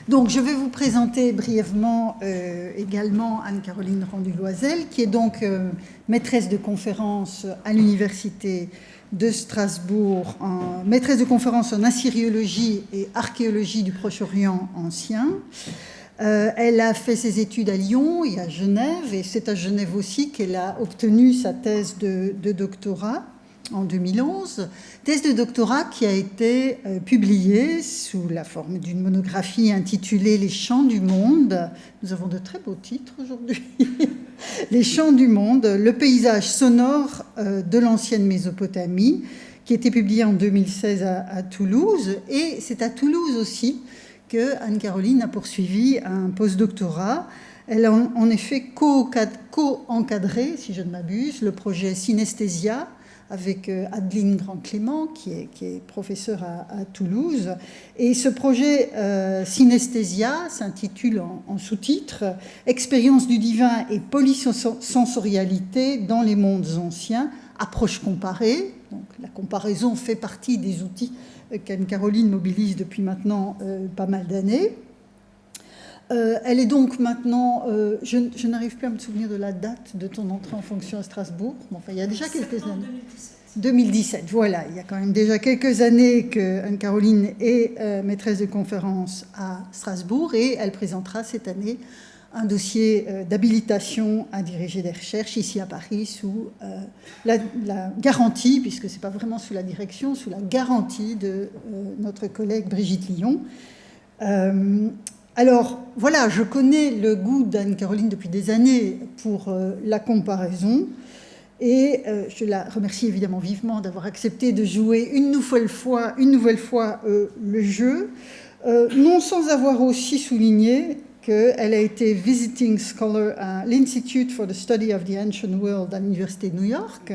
Donc, je vais vous présenter brièvement également Anne-Caroline Rendu-Loisel, qui est donc maîtresse de conférence à l'Université de Strasbourg, maîtresse de conférence en assyriologie et archéologie du Proche-Orient ancien. Elle a fait ses études à Lyon et à Genève, et c'est à Genève aussi qu'elle a obtenu sa thèse de doctorat en 2011, thèse de doctorat qui a été publiée sous la forme d'une monographie intitulée « Les chants du monde ». Nous avons de très beaux titres aujourd'hui. « Les chants du monde, le paysage sonore de l'ancienne Mésopotamie », qui a été publiée en 2016 à Toulouse. Et c'est à Toulouse aussi que Anne-Caroline a poursuivi un postdoctorat. Elle a en effet co-encadré, si je ne m'abuse, le projet Synesthésia, avec Adeline Grand-Clément, qui est professeure à Toulouse. Et ce projet Synesthésia s'intitule en sous-titre « Expérience du divin et polysensorialité dans les mondes anciens, approche comparée ». Donc, la comparaison fait partie des outils qu'Anne-Caroline mobilise depuis maintenant pas mal d'années. Elle est donc maintenant, je n'arrive plus à me souvenir de la date de ton entrée en fonction à Strasbourg, mais enfin il y a déjà quelques années. 2017, voilà, il y a quand même déjà quelques années que Anne-Caroline est maîtresse de conférence à Strasbourg, et elle présentera cette année un dossier d'habilitation à diriger des recherches ici à Paris sous la garantie, puisque ce n'est pas vraiment sous la direction, sous la garantie de notre collègue Brigitte Lyon. Alors, voilà, je connais le goût d'Anne-Caroline depuis des années pour la comparaison, et je la remercie évidemment vivement d'avoir accepté de jouer une nouvelle fois le jeu, non sans avoir aussi souligné qu'elle a été visiting scholar à l'Institute for the Study of the Ancient World à l'Université de New York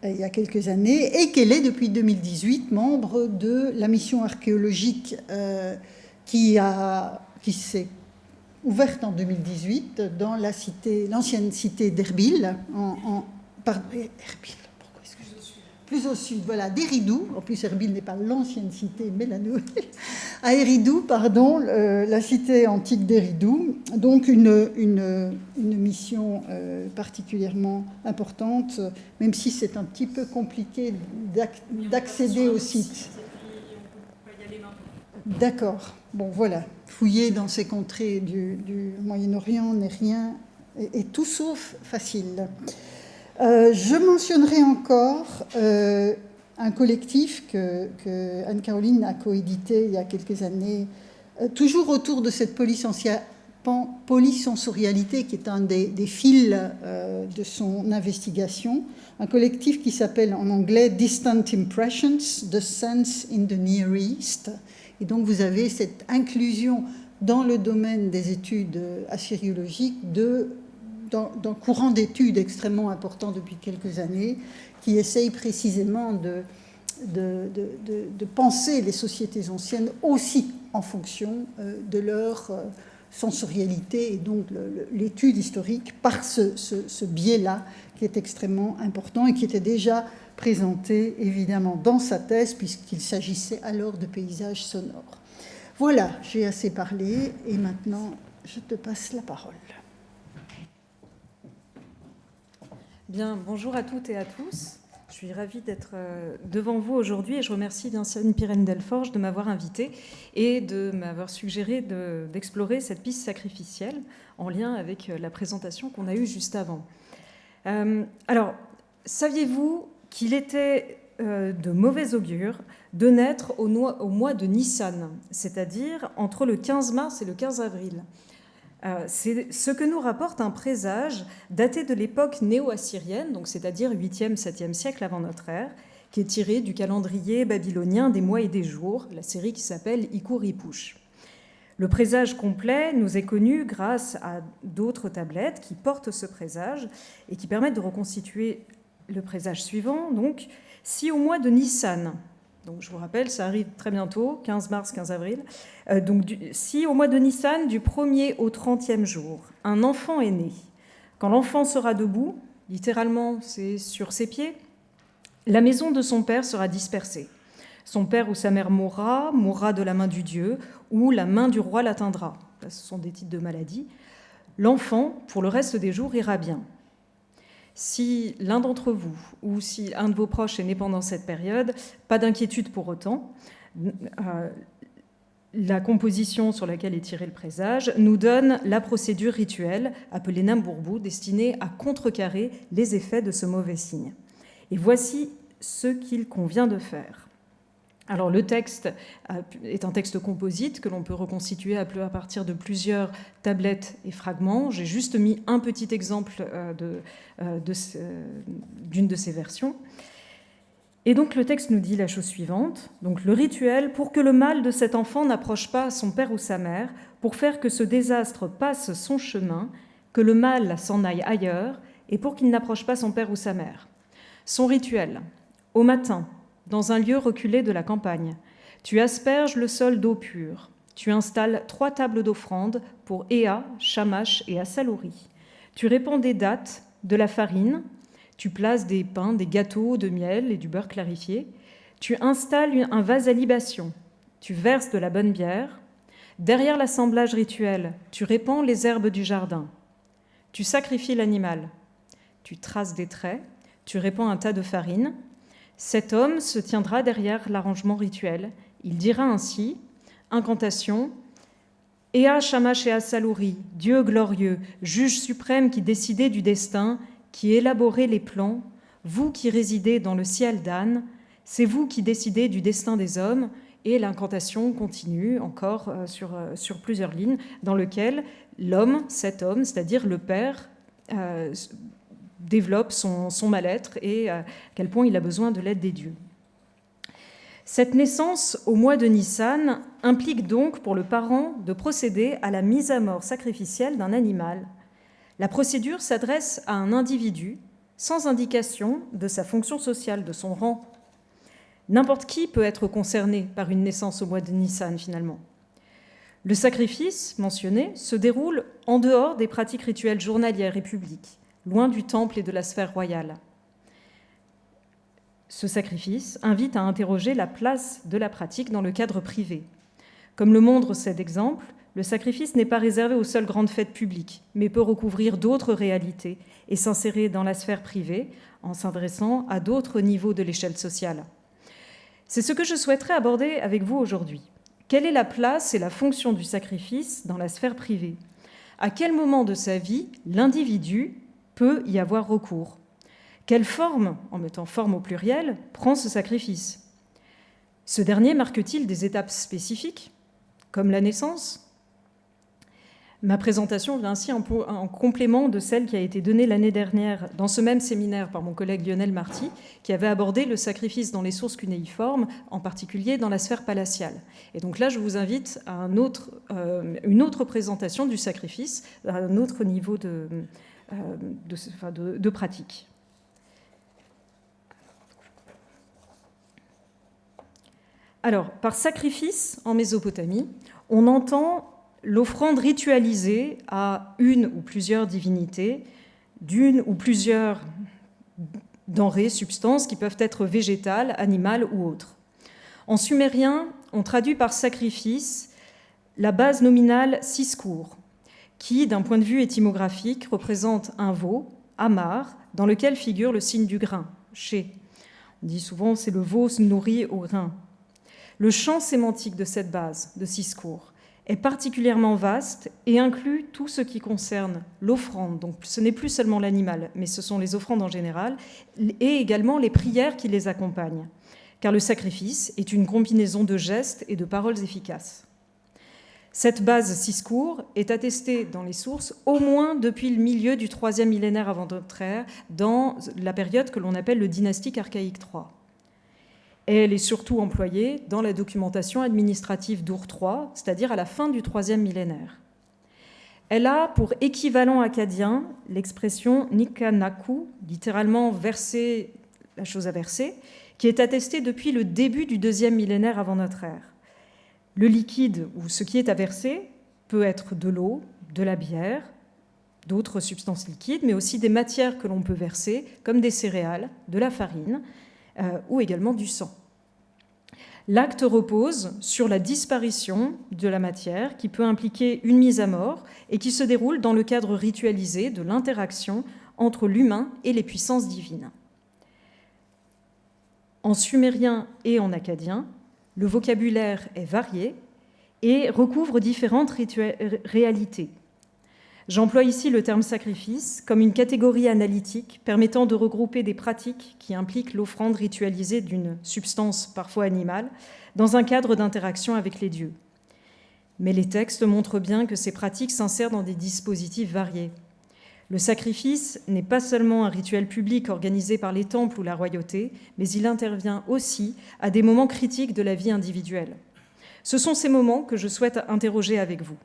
il y a quelques années, et qu'elle est depuis 2018 membre de la mission archéologique qui s'est ouverte en 2018 dans l'ancienne cité d'Erbil, Erbil, pourquoi est-ce que je suis plus au sud, voilà, d'Eridu. En plus, Erbil n'est pas l'ancienne cité, mais la nouvelle. À Eridu, pardon, la cité antique d'Eridu. Donc, une mission particulièrement importante, même si c'est un petit peu compliqué d'accéder au site. D'accord. Bon, voilà. Fouiller dans ces contrées du Moyen-Orient n'est rien, et tout sauf facile. Je mentionnerai encore un collectif que Anne-Caroline a coédité il y a quelques années, toujours autour de cette polysensorialité qui est un des fils de son investigation, un collectif qui s'appelle en anglais Distant Impressions, The Sense in the Near East. Et donc vous avez cette inclusion dans le domaine des études assyriologiques d'un courant d'études extrêmement important depuis quelques années, qui essaye précisément de penser les sociétés anciennes aussi en fonction de leur sensorialité, et donc l'étude historique par ce biais-là qui est extrêmement important et qui était déjà présenté évidemment dans sa thèse, puisqu'il s'agissait alors de paysages sonores. Voilà, j'ai assez parlé, et maintenant je te passe la parole. Bien, bonjour à toutes et à tous. Je suis ravie d'être devant vous aujourd'hui, et je remercie Vinciane Pirenne-Delforge de m'avoir invitée et de m'avoir suggéré d'explorer cette piste sacrificielle en lien avec la présentation qu'on a eue juste avant. Alors, saviez-vous qu'il était de mauvais augure de naître au mois de Nissan, c'est-à-dire entre le 15 mars et le 15 avril. C'est ce que nous rapporte un présage daté de l'époque néo-assyrienne, donc c'est-à-dire 8e, 7e siècle avant notre ère, qui est tiré du calendrier babylonien des mois et des jours, la série qui s'appelle Ikur-Ipush. Le présage complet nous est connu grâce à d'autres tablettes qui portent ce présage et qui permettent de reconstituer le présage suivant. Donc, si au mois de Nissan, donc je vous rappelle, ça arrive très bientôt, 15 mars, 15 avril, si au mois de Nissan, du 1er au 30e jour, un enfant est né, quand l'enfant sera debout, littéralement c'est sur ses pieds, la maison de son père sera dispersée. Son père ou sa mère mourra de la main du Dieu, ou la main du roi l'atteindra. Ce sont des titres de maladie. L'enfant, pour le reste des jours, ira bien. Si l'un d'entre vous ou si un de vos proches est né pendant cette période, pas d'inquiétude pour autant. La composition sur laquelle est tiré le présage nous donne la procédure rituelle appelée Nambourbu, destinée à contrecarrer les effets de ce mauvais signe. Et voici ce qu'il convient de faire. Alors le texte est un texte composite que l'on peut reconstituer à partir de plusieurs tablettes et fragments. J'ai juste mis un petit exemple d'une de ces versions. Et donc le texte nous dit la chose suivante. Donc le rituel pour que le mal de cet enfant n'approche pas son père ou sa mère, pour faire que ce désastre passe son chemin, que le mal s'en aille ailleurs, et pour qu'il n'approche pas son père ou sa mère. Son rituel, au matin, dans un lieu reculé de la campagne, tu asperges le sol d'eau pure. Tu installes 3 tables d'offrande pour Ea, Shamash et Asalouri. Tu répands des dattes, de la farine, tu places des pains, des gâteaux de miel et du beurre clarifié. Tu installes un vase à libation. Tu verses de la bonne bière. Derrière l'assemblage rituel, tu répands les herbes du jardin. Tu sacrifies l'animal. Tu traces des traits. Tu répands un tas de farine. Cet homme se tiendra derrière l'arrangement rituel. Il dira ainsi, incantation, Ea, Shamash et Asalouri, Dieu glorieux, juge suprême qui décidait du destin, qui élaborait les plans, vous qui résidez dans le ciel d'Anne, c'est vous qui décidez du destin des hommes, et l'incantation continue encore sur plusieurs lignes, dans lequel l'homme, cet homme, c'est-à-dire le père, développe son mal-être et à quel point il a besoin de l'aide des dieux. Cette naissance au mois de Nissan implique donc pour le parent de procéder à la mise à mort sacrificielle d'un animal. La procédure s'adresse à un individu sans indication de sa fonction sociale, de son rang. N'importe qui peut être concerné par une naissance au mois de Nissan finalement. Le sacrifice mentionné se déroule en dehors des pratiques rituelles journalières et publiques, loin du temple et de la sphère royale. Ce sacrifice invite à interroger la place de la pratique dans le cadre privé. Comme le montre cet exemple, le sacrifice n'est pas réservé aux seules grandes fêtes publiques, mais peut recouvrir d'autres réalités et s'insérer dans la sphère privée en s'adressant à d'autres niveaux de l'échelle sociale. C'est ce que je souhaiterais aborder avec vous aujourd'hui. Quelle est la place et la fonction du sacrifice dans la sphère privée ? À quel moment de sa vie l'individu peut y avoir recours ? Quelle forme, en mettant forme au pluriel, prend ce sacrifice ? Ce dernier marque-t-il des étapes spécifiques, comme la naissance ? Ma présentation vient ainsi en complément de celle qui a été donnée l'année dernière dans ce même séminaire par mon collègue Lionel Marty, qui avait abordé le sacrifice dans les sources cunéiformes, en particulier dans la sphère palatiale. Et donc là, je vous invite à une autre présentation du sacrifice, à un autre niveau de pratique. Alors, par sacrifice, en Mésopotamie, on entend l'offrande ritualisée à une ou plusieurs divinités, d'une ou plusieurs denrées, substances qui peuvent être végétales, animales ou autres. En sumérien, on traduit par sacrifice la base nominale Siscour, qui, d'un point de vue étymographique, représente un veau, Amar, dans lequel figure le signe du grain, Ché. On dit souvent c'est le veau se nourrit au grain. Le champ sémantique de cette base, de Siscour, est particulièrement vaste et inclut tout ce qui concerne l'offrande. Donc ce n'est plus seulement l'animal, mais ce sont les offrandes en général, et également les prières qui les accompagnent, car le sacrifice est une combinaison de gestes et de paroles efficaces. Cette base Siscour est attestée dans les sources au moins depuis le milieu du 3e millénaire avant notre ère, dans la période que l'on appelle le dynastique archaïque III. Elle est surtout employée dans la documentation administrative d'Ur III, c'est-à-dire à la fin du 3e millénaire. Elle a pour équivalent acadien l'expression nikanaku, littéralement verser, la chose à verser, qui est attestée depuis le début du 2e millénaire avant notre ère. Le liquide, ou ce qui est à verser, peut être de l'eau, de la bière, d'autres substances liquides, mais aussi des matières que l'on peut verser, comme des céréales, de la farine, ou également du sang. L'acte repose sur la disparition de la matière qui peut impliquer une mise à mort et qui se déroule dans le cadre ritualisé de l'interaction entre l'humain et les puissances divines. En sumérien et en akkadien, le vocabulaire est varié et recouvre différentes réalités. J'emploie ici le terme sacrifice comme une catégorie analytique permettant de regrouper des pratiques qui impliquent l'offrande ritualisée d'une substance parfois animale dans un cadre d'interaction avec les dieux. Mais les textes montrent bien que ces pratiques s'insèrent dans des dispositifs variés. Le sacrifice n'est pas seulement un rituel public organisé par les temples ou la royauté, mais il intervient aussi à des moments critiques de la vie individuelle. Ce sont ces moments que je souhaite interroger avec vous.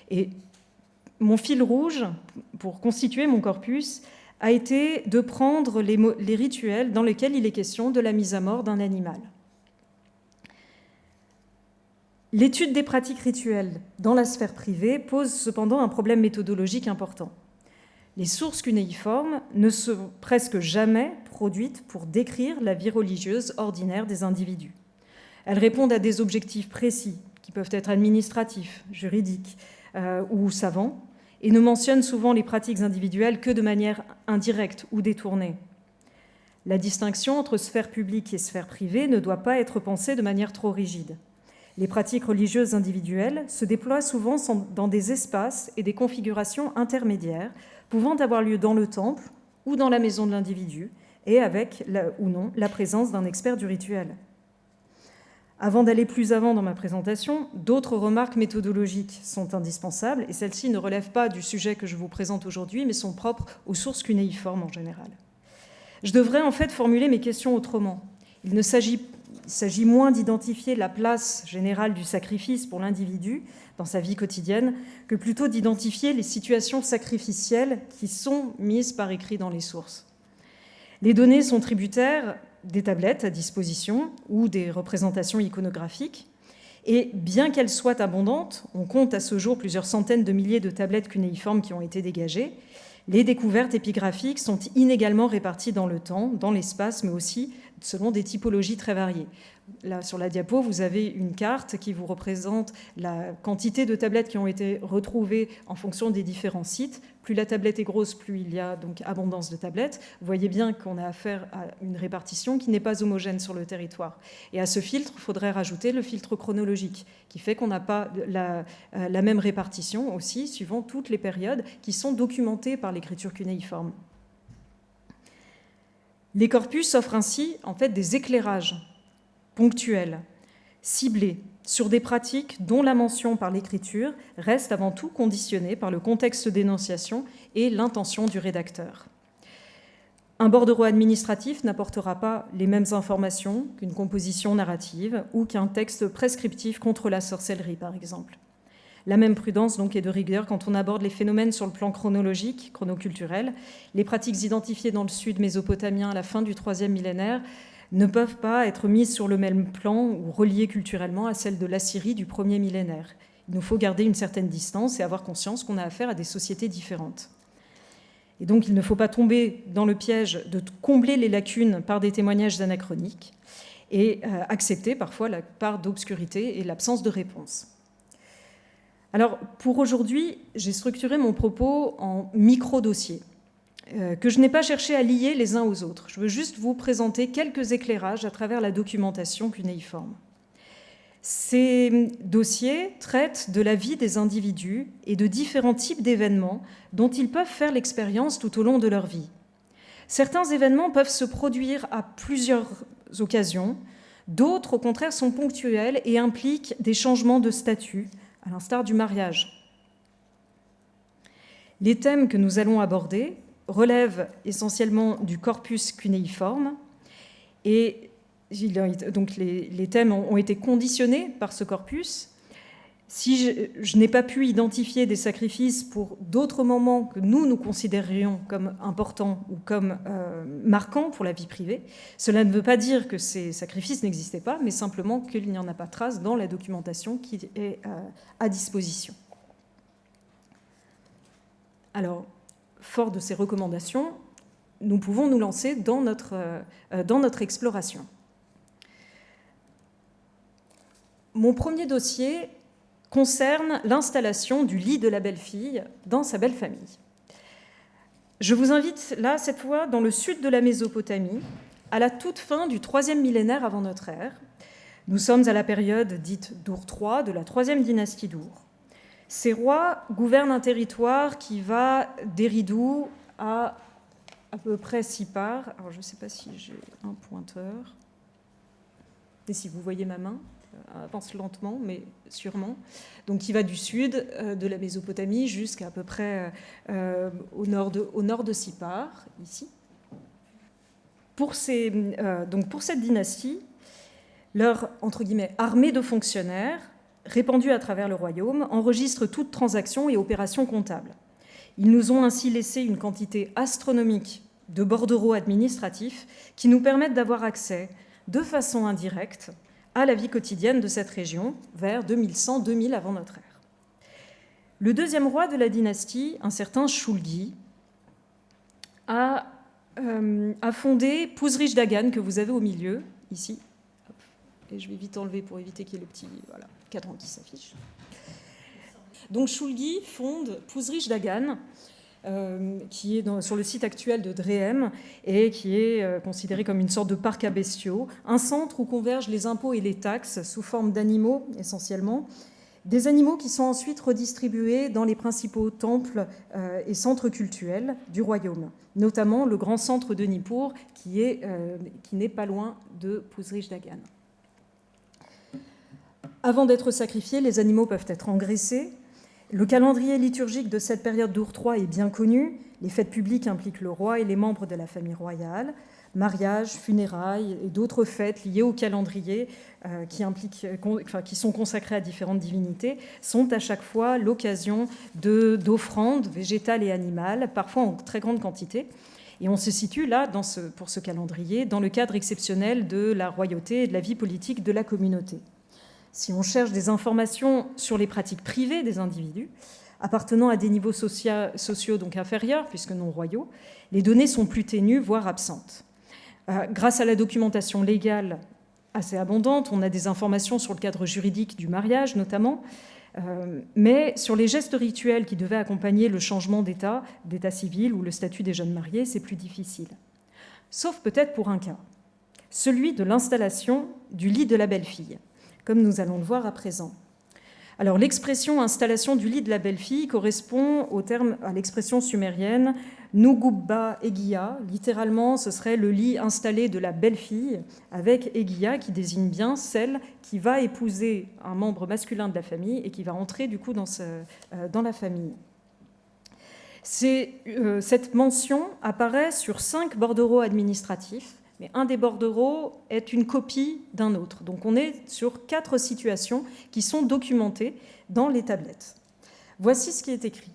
Et mon fil rouge, pour constituer mon corpus, a été de prendre les rituels dans lesquels il est question de la mise à mort d'un animal. L'étude des pratiques rituelles dans la sphère privée pose cependant un problème méthodologique important. Les sources cunéiformes ne sont presque jamais produites pour décrire la vie religieuse ordinaire des individus. Elles répondent à des objectifs précis, qui peuvent être administratifs, juridiques ou savants, et ne mentionnent souvent les pratiques individuelles que de manière indirecte ou détournée. La distinction entre sphère publique et sphère privée ne doit pas être pensée de manière trop rigide. Les pratiques religieuses individuelles se déploient souvent dans des espaces et des configurations intermédiaires, pouvant avoir lieu dans le temple ou dans la maison de l'individu, et avec, ou non, la présence d'un expert du rituel. Avant d'aller plus avant dans ma présentation, d'autres remarques méthodologiques sont indispensables, et celles-ci ne relèvent pas du sujet que je vous présente aujourd'hui, mais sont propres aux sources cunéiformes en général. Je devrais en fait formuler mes questions autrement. Il s'agit moins d'identifier la place générale du sacrifice pour l'individu dans sa vie quotidienne que plutôt d'identifier les situations sacrificielles qui sont mises par écrit dans les sources. Les données sont tributaires des tablettes à disposition ou des représentations iconographiques. Et bien qu'elles soient abondantes, on compte à ce jour plusieurs centaines de milliers de tablettes cunéiformes qui ont été dégagées, les découvertes épigraphiques sont inégalement réparties dans le temps, dans l'espace, mais aussi selon des typologies très variées. Là, sur la diapo, vous avez une carte qui vous représente la quantité de tablettes qui ont été retrouvées en fonction des différents sites. Plus la tablette est grosse, plus il y a donc abondance de tablettes. Vous voyez bien qu'on a affaire à une répartition qui n'est pas homogène sur le territoire. Et à ce filtre, il faudrait rajouter le filtre chronologique, qui fait qu'on n'a pas la même répartition aussi, suivant toutes les périodes qui sont documentées par l'écriture cunéiforme. Les corpus offrent ainsi en fait des éclairages ponctuels, ciblés, sur des pratiques dont la mention par l'écriture reste avant tout conditionnée par le contexte d'énonciation et l'intention du rédacteur. Un bordereau administratif n'apportera pas les mêmes informations qu'une composition narrative ou qu'un texte prescriptif contre la sorcellerie, par exemple. La même prudence donc est de rigueur quand on aborde les phénomènes sur le plan chronologique, chronoculturel. Les pratiques identifiées dans le sud mésopotamien à la fin du IIIe millénaire ne peuvent pas être mises sur le même plan ou reliées culturellement à celles de l'Assyrie du 1er millénaire. Il nous faut garder une certaine distance et avoir conscience qu'on a affaire à des sociétés différentes. Et donc il ne faut pas tomber dans le piège de combler les lacunes par des témoignages anachroniques et accepter parfois la part d'obscurité et l'absence de réponse. Alors, pour aujourd'hui, j'ai structuré mon propos en micro-dossiers que je n'ai pas cherché à lier les uns aux autres. Je veux juste vous présenter quelques éclairages à travers la documentation cunéiforme. Ces dossiers traitent de la vie des individus et de différents types d'événements dont ils peuvent faire l'expérience tout au long de leur vie. Certains événements peuvent se produire à plusieurs occasions, d'autres, au contraire, sont ponctuels et impliquent des changements de statut, à l'instar du mariage. Les thèmes que nous allons aborder relèvent essentiellement du corpus cunéiforme et donc les thèmes ont été conditionnés par ce corpus. Si je n'ai pas pu identifier des sacrifices pour d'autres moments que nous considérions comme importants ou comme marquants pour la vie privée, cela ne veut pas dire que ces sacrifices n'existaient pas, mais simplement qu'il n'y en a pas trace dans la documentation qui est à disposition. Alors, fort de ces recommandations, nous pouvons nous lancer dans notre exploration. mon premier dossier concerne l'installation du lit de la belle-fille dans sa belle famille. Je vous invite là, cette fois, dans le sud de la Mésopotamie, à la toute fin du 3e millénaire avant notre ère. Nous sommes à la période dite d'Ur III, de la 3e dynastie d'Ur. Ces rois gouvernent un territoire qui va d'Eridu à peu près Sippar. Alors, je ne sais pas si j'ai un pointeur. Et si vous voyez ma main, avance lentement, mais sûrement. Donc, qui va du sud de la Mésopotamie jusqu'à peu près au nord de Sippar, ici. Pour cette dynastie, leur, entre guillemets, armée de fonctionnaires, répandue à travers le royaume, enregistre toute transaction et opération comptable. Ils nous ont ainsi laissé une quantité astronomique de bordereaux administratifs qui nous permettent d'avoir accès, de façon indirecte, à la vie quotidienne de cette région, vers 2100-2000 avant notre ère. Le deuxième roi de la dynastie, un certain Shulgi, a fondé Puzrish Dagan, que vous avez au milieu, ici. Et je vais vite enlever pour éviter qu'il y ait le petit cadran qui s'affiche. Donc Shulgi fonde Puzrish Dagan, qui est sur le site actuel de Drehem et qui est considéré comme une sorte de parc à bestiaux, un centre où convergent les impôts et les taxes sous forme d'animaux essentiellement, des animaux qui sont ensuite redistribués dans les principaux temples et centres cultuels du royaume, notamment le grand centre de Nippur qui n'est pas loin de Puzrish Dagan. Avant d'être sacrifiés, les animaux peuvent être engraissés. Le calendrier liturgique de cette période d'Ur III est bien connu. Les fêtes publiques impliquent le roi et les membres de la famille royale. Mariages, funérailles et d'autres fêtes liées au calendrier qui sont consacrées à différentes divinités sont à chaque fois l'occasion d'offrandes végétales et animales, parfois en très grande quantité. Et on se situe là, pour ce calendrier, dans le cadre exceptionnel de la royauté et de la vie politique de la communauté. Si on cherche des informations sur les pratiques privées des individus, appartenant à des niveaux sociaux donc inférieurs, puisque non royaux, les données sont plus ténues, voire absentes. Grâce à la documentation légale assez abondante, on a des informations sur le cadre juridique du mariage notamment, mais sur les gestes rituels qui devaient accompagner le changement d'état civil ou le statut des jeunes mariés, c'est plus difficile. Sauf peut-être pour un cas, celui de l'installation du lit de la belle-fille, comme nous allons le voir à présent. Alors, l'expression « installation du lit de la belle-fille » correspond à l'expression sumérienne « Nugubba Egiya ». Littéralement, ce serait le lit installé de la belle-fille, avec Egiya qui désigne bien celle qui va épouser un membre masculin de la famille et qui va entrer du coup dans la famille. Cette mention apparaît sur 5 bordereaux administratifs, mais un des bordereaux est une copie d'un autre. Donc on est sur 4 situations qui sont documentées dans les tablettes. Voici ce qui est écrit.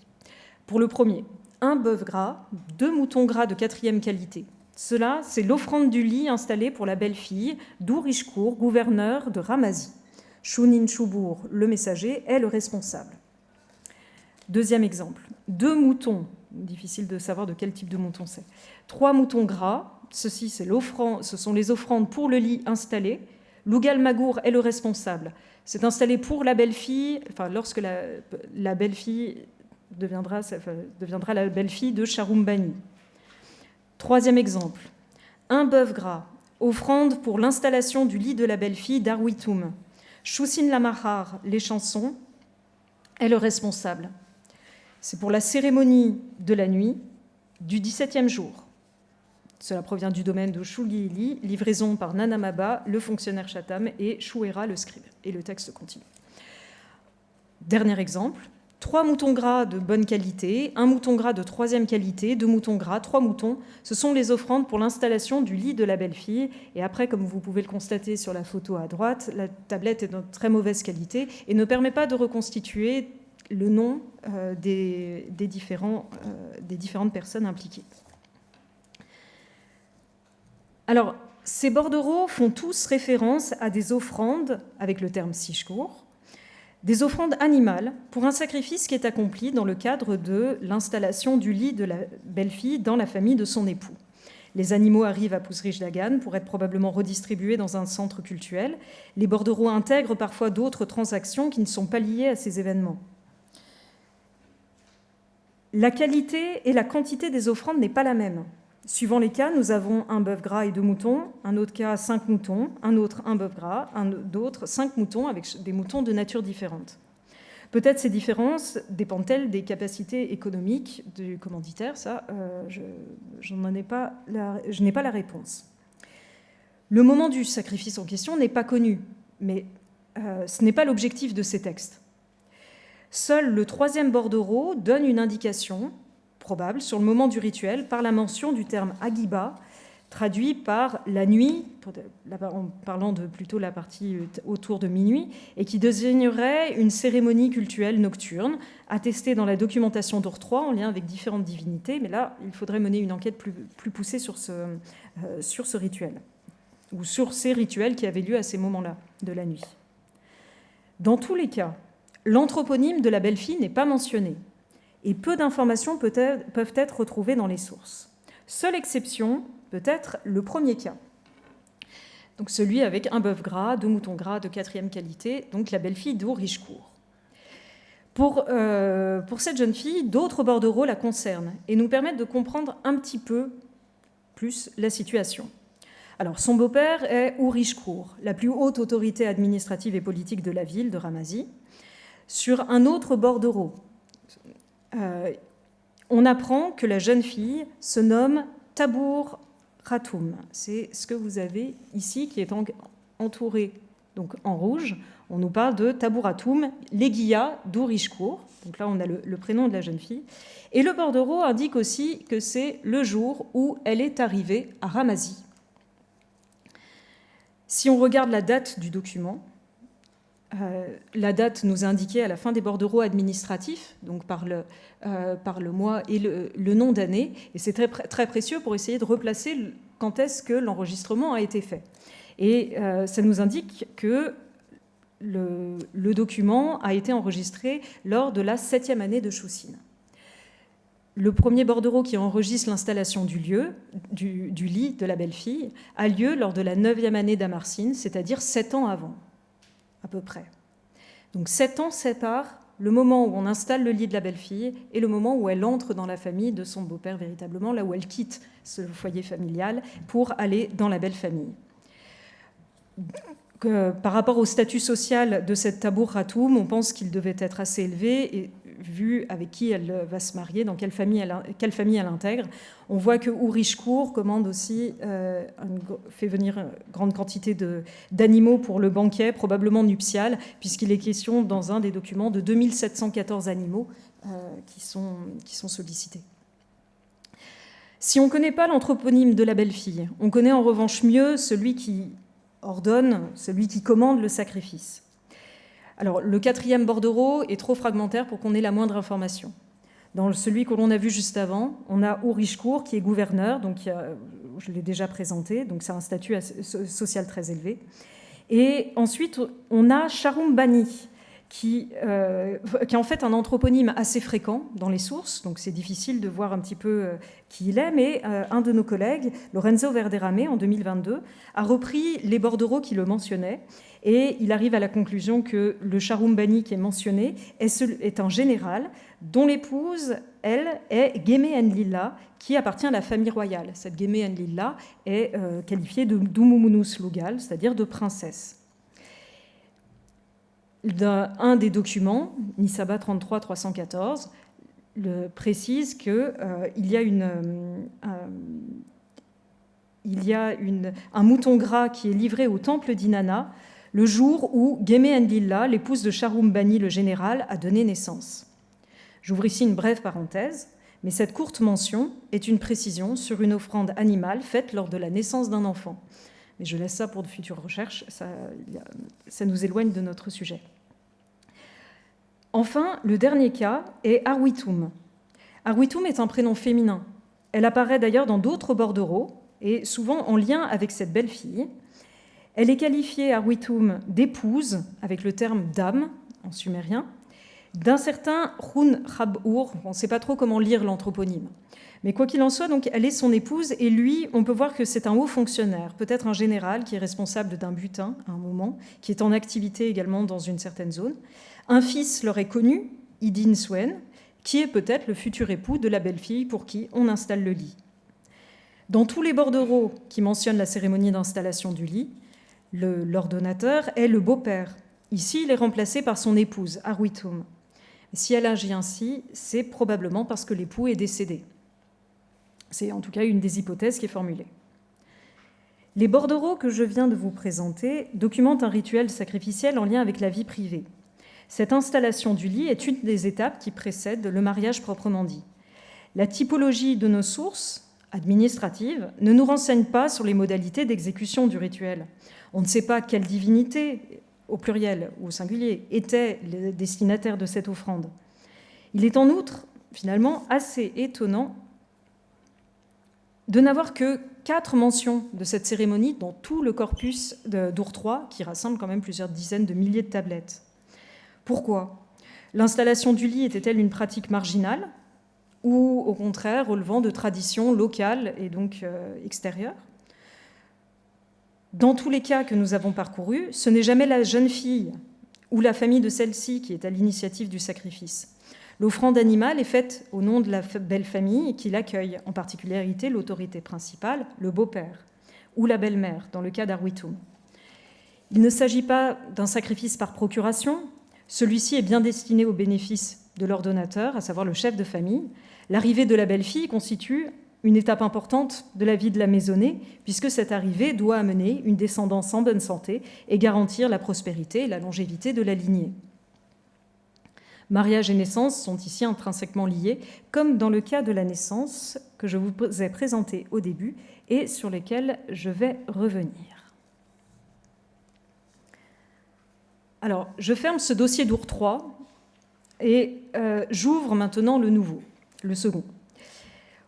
Pour le premier, 1 bœuf gras, 2 moutons gras de 4e qualité. Cela, c'est l'offrande du lit installée pour la belle-fille d'Urishkur, gouverneur de Ramazie. Shunin Shubur, le messager, est le responsable. Deuxième exemple, 2 moutons, difficile de savoir de quel type de mouton c'est. 3 moutons gras, ce sont les offrandes pour le lit installé. Lougal Magour est le responsable. C'est installé pour la belle-fille, lorsque la belle-fille deviendra la belle-fille de Charumbani. Troisième exemple, 1 bœuf gras, offrande pour l'installation du lit de la belle-fille d'Arwitum. Choussin Lamahar, les chansons, est le responsable. C'est pour la cérémonie de la nuit du 17e jour. Cela provient du domaine de Shulgi-Eli, livraison par Nanamaba, le fonctionnaire Chatham, et Shuera, le scribe. Et le texte continue. Dernier exemple, 3 moutons gras de bonne qualité, 1 mouton gras de 3e qualité, 2 moutons gras, 3 moutons. Ce sont les offrandes pour l'installation du lit de la belle-fille. Et après, comme vous pouvez le constater sur la photo à droite, la tablette est de très mauvaise qualité et ne permet pas de reconstituer le nom des différentes personnes impliquées. Alors, ces bordereaux font tous référence à des offrandes, avec le terme sishkur, des offrandes animales pour un sacrifice qui est accompli dans le cadre de l'installation du lit de la belle-fille dans la famille de son époux. Les animaux arrivent à Pusrich Dagan pour être probablement redistribués dans un centre cultuel. Les bordereaux intègrent parfois d'autres transactions qui ne sont pas liées à ces événements. La qualité et la quantité des offrandes n'est pas la même. Suivant les cas, nous avons un bœuf gras et 2 moutons, un autre cas 5 moutons, un autre un bœuf gras, un autre 5 moutons avec des moutons de nature différente. Peut-être ces différences dépendent-elles des capacités économiques du commanditaire, ça, je n'ai pas la réponse. Le moment du sacrifice en question n'est pas connu, mais ce n'est pas l'objectif de ces textes. Seul le 3e bordereau donne une indication probable sur le moment du rituel par la mention du terme agiba, traduit par la nuit, en parlant de plutôt la partie autour de minuit, et qui désignerait une cérémonie cultuelle nocturne, attestée dans la documentation d'Or-III en lien avec différentes divinités, mais là, il faudrait mener une enquête plus poussée sur ce rituel, ou sur ces rituels qui avaient lieu à ces moments-là de la nuit. Dans tous les cas, l'anthroponyme de la belle-fille n'est pas mentionné, et peu d'informations peuvent être retrouvées dans les sources. Seule exception peut être le premier cas, donc celui avec un bœuf gras, 2 moutons gras de 4e qualité, donc la belle-fille d'Our-Richcourt. Pour cette jeune fille, d'autres bordereaux la concernent et nous permettent de comprendre un petit peu plus la situation. Alors, son beau-père est Our-Richcourt, la plus haute autorité administrative et politique de la ville de Ramazie. Sur un autre bordereau, on apprend que la jeune fille se nomme Tabour Ratoum. C'est ce que vous avez ici qui est entouré donc en rouge. On nous parle de Tabour Ratoum, l'Eguilla d'Our-Richcourt. Donc là, on a le prénom de la jeune fille. Et le bordereau indique aussi que c'est le jour où elle est arrivée à Ramazie. Si on regarde la date du document, la date nous est indiquée à la fin des bordereaux administratifs, donc par le mois et le nom d'année, et c'est très, très précieux pour essayer de replacer quand est-ce que l'enregistrement a été fait. Et ça nous indique que le document a été enregistré lors de la 7e année de Choussine. Le premier bordereau qui enregistre l'installation du lit de la belle-fille a lieu lors de la 9e année d'Amarcine, c'est-à-dire 7 ans avant, à peu près. Donc 7 ans séparent le moment où on installe le lit de la belle-fille et le moment où elle entre dans la famille de son beau-père véritablement, là où elle quitte ce foyer familial pour aller dans la belle famille. Par rapport au statut social de cette Tabour Ratoum, on pense qu'il devait être assez élevé, et vu avec qui elle va se marier, dans quelle famille elle intègre. On voit que Our-Richcourt commande aussi, fait venir une grande quantité d'animaux pour le banquet, probablement nuptial, puisqu'il est question dans un des documents de 2714 animaux qui sont sollicités. Si on ne connaît pas l'anthroponyme de la belle-fille, on connaît en revanche mieux celui qui ordonne, celui qui commande le sacrifice. Alors, le 4e bordereau est trop fragmentaire pour qu'on ait la moindre information. Dans celui que l'on a vu juste avant, on a Our-Richcourt qui est gouverneur, donc je l'ai déjà présenté, donc c'est un statut social très élevé. Et ensuite, on a Sharum Bani, qui est en fait un anthroponyme assez fréquent dans les sources, donc c'est difficile de voir un petit peu qui il est, mais un de nos collègues, Lorenzo Verderame, en 2022, a repris les bordereaux qui le mentionnaient, et il arrive à la conclusion que le Sharum Bani qui est mentionné est un général dont l'épouse, elle, est Gémé Enlilla, qui appartient à la famille royale. Cette Gémé Enlilla est qualifiée de Dumoumounous Lugal, c'est-à-dire de princesse. Un des documents, Nisaba 33-314, précise qu'il y a un mouton gras qui est livré au temple d'Inanna le jour où Gémé Enlilla, l'épouse de Sharum Bani le général, a donné naissance. J'ouvre ici une brève parenthèse, mais cette courte mention est une précision sur une offrande animale faite lors de la naissance d'un enfant. Mais je laisse ça pour de futures recherches, ça nous éloigne de notre sujet. Enfin, le dernier cas est Arwitoum. Arwitoum est un prénom féminin. Elle apparaît d'ailleurs dans d'autres bordereaux, et souvent en lien avec cette belle-fille. Elle est qualifiée, Arwitoum, d'épouse, avec le terme dame, en sumérien, d'un certain Khun Khabur. On ne sait pas trop comment lire l'anthroponyme. Mais quoi qu'il en soit, donc, elle est son épouse, et lui, on peut voir que c'est un haut fonctionnaire, peut-être un général qui est responsable d'un butin à un moment, qui est en activité également dans une certaine zone. Un fils leur est connu, Idin Swen, qui est peut-être le futur époux de la belle-fille pour qui on installe le lit. Dans tous les bordereaux qui mentionnent la cérémonie d'installation du lit, l'ordonnateur est le beau-père. Ici, il est remplacé par son épouse, Arwitum. Si elle agit ainsi, c'est probablement parce que l'époux est décédé. C'est en tout cas une des hypothèses qui est formulée. Les bordereaux que je viens de vous présenter documentent un rituel sacrificiel en lien avec la vie privée. Cette installation du lit est une des étapes qui précèdent le mariage proprement dit. La typologie de nos sources administratives ne nous renseigne pas sur les modalités d'exécution du rituel. On ne sait pas quelle divinité, au pluriel ou au singulier, était le destinataire de cette offrande. Il est en outre, finalement, assez étonnant de n'avoir que 4 mentions de cette cérémonie dans tout le corpus d'Ur III, qui rassemble quand même plusieurs dizaines de milliers de tablettes. Pourquoi ? L'installation du lit était-elle une pratique marginale ou, au contraire, relevant de traditions locales et donc extérieures ? Dans tous les cas que nous avons parcourus, ce n'est jamais la jeune fille ou la famille de celle-ci qui est à l'initiative du sacrifice. L'offrande animale est faite au nom de la belle famille qui l'accueille, en particularité l'autorité principale, le beau-père, ou la belle-mère, dans le cas d'Arwitum. Il ne s'agit pas d'un sacrifice par procuration, celui-ci est bien destiné au bénéfice de l'ordonnateur, à savoir le chef de famille. L'arrivée de la belle-fille constitue une étape importante de la vie de la maisonnée, puisque cette arrivée doit amener une descendance en bonne santé et garantir la prospérité et la longévité de la lignée. Mariage et naissance sont ici intrinsèquement liés, comme dans le cas de la naissance que je vous ai présenté au début et sur lesquels je vais revenir. Alors, je ferme ce dossier d'Ur III et j'ouvre maintenant le nouveau, le second.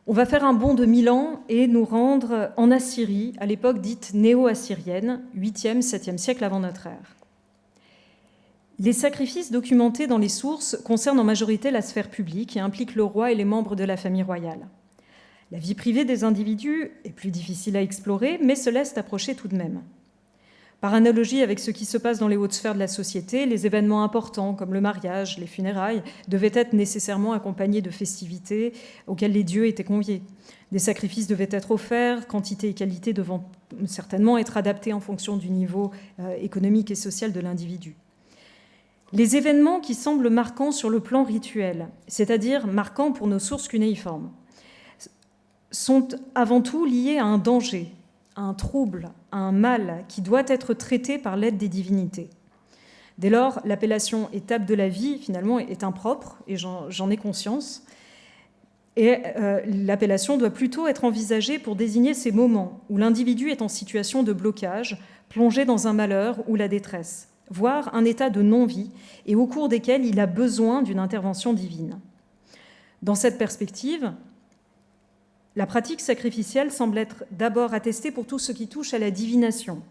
On va faire un bond de 1000 ans et nous rendre en Assyrie, à l'époque dite néo-assyrienne, 8e, 7e siècle avant notre ère. Les sacrifices documentés dans les sources concernent en majorité la sphère publique et impliquent le roi et les membres de la famille royale. La vie privée des individus est plus difficile à explorer, mais se laisse approcher tout de même. Par analogie avec ce qui se passe dans les hautes sphères de la société, les événements importants comme le mariage, les funérailles, devaient être nécessairement accompagnés de festivités auxquelles les dieux étaient conviés. Des sacrifices devaient être offerts, quantité et qualité devant certainement être adaptées en fonction du niveau économique et social de l'individu. Les événements qui semblent marquants sur le plan rituel, c'est-à-dire marquants pour nos sources cunéiformes, sont avant tout liés à un danger, à un trouble, à un mal qui doit être traité par l'aide des divinités. Dès lors, l'appellation étape de la vie, finalement, est impropre, et j'en ai conscience. Et l'appellation doit plutôt être envisagée pour désigner ces moments où l'individu est en situation de blocage, plongé dans un malheur ou la détresse, voire un état de non-vie, et au cours desquels il a besoin d'une intervention divine. Dans cette perspective, la pratique sacrificielle semble être d'abord attestée pour tout ce qui touche à la divination.